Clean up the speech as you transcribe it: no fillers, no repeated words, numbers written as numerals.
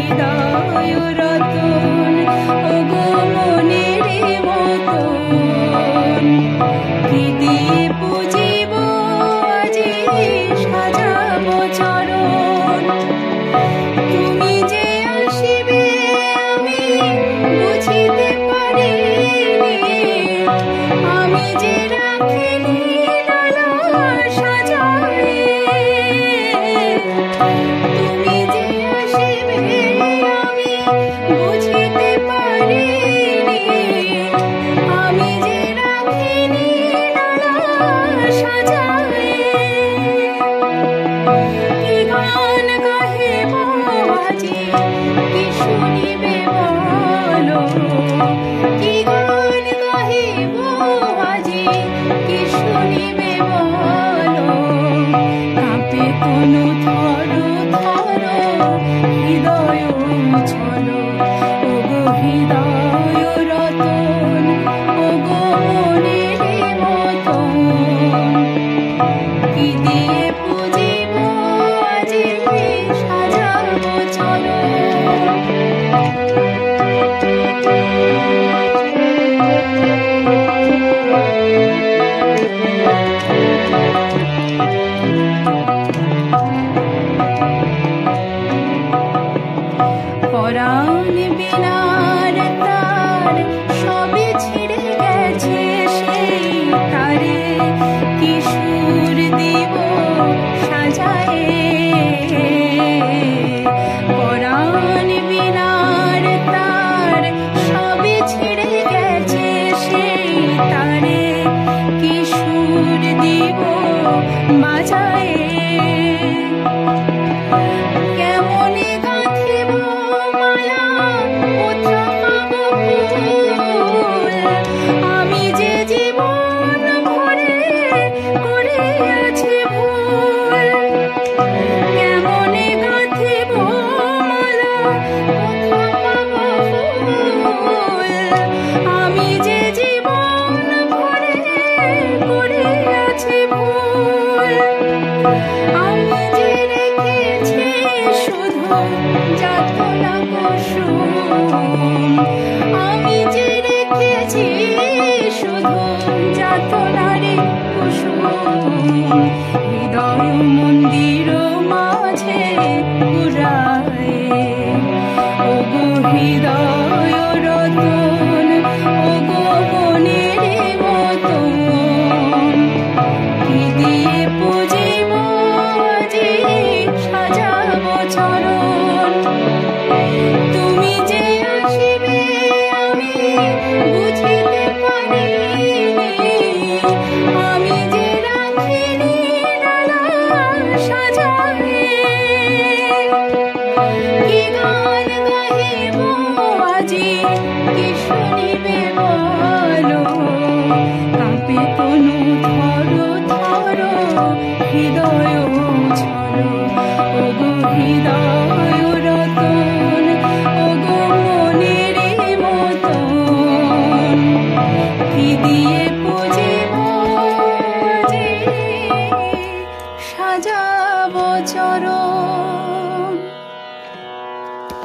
হৃদয় রতন ওগো মনের মতন কি দিয়ে পুজিব আজি সাজাবো চরণ তুমি যে আসিবে আমি বুঝিতে পারিনি আমি যে রাখিনি ডালা সাজায়ে তুমি যে আসিবে আমি বুঝিতে পারিনি আমি যে রাখিনি ডালা সাজায়ে কি গান গাহিব আজি কি শুনিবে বলো কি গান গাহিব আজি কি শুনিবে বলো কাঁপে তনু থর থর হৃদয় ছলো ওগো হৃদয় রতন ওগো মনের মতন কি দিয়ে পুজিব আজি সাজাবো চরণ পরাণ বিনার তার সবে ছিঁড়ে গেছে সেই তারে কি সুর দিব সাজায়ে পরাণ বিনার তার সবে ছিঁড়ে গেছে সেই তারে কি সুর দিব বাজায়ে কেমনে গাঁথিব মালা কোথা পাবো ফুল আমি যে জীবন ভরে করে আছি ভুল কেমনে গাঁথিব মালা কোথা পাবো ফুল আমি যে জীবন ভরে করে আছি ভুল আমি যে রেখেছি শুধু যাতনা কুসুম আমি যে রেখেছি শুধু যাতনারে কুসুম হৃদয় মন্দির মাঝে পুরায়ে ওগো হৃদয় রতন ওগো মনের মতন কি দিয়ে পুজিব আজি সাজাবো চরণ তুমি যে আসিবে আমি বুঝিতে পারিনি আমি যে রাখিনি ডালা সাজায়ে কি গান গাহিব আজি কি শুনিবে বলো কাঁপে তনু থর থর হৃদয় ছলো ওগো হৃদয় রতন ওগো মনের মতন কি দিয়ে পুজিব আজি সাজাবো চরণ।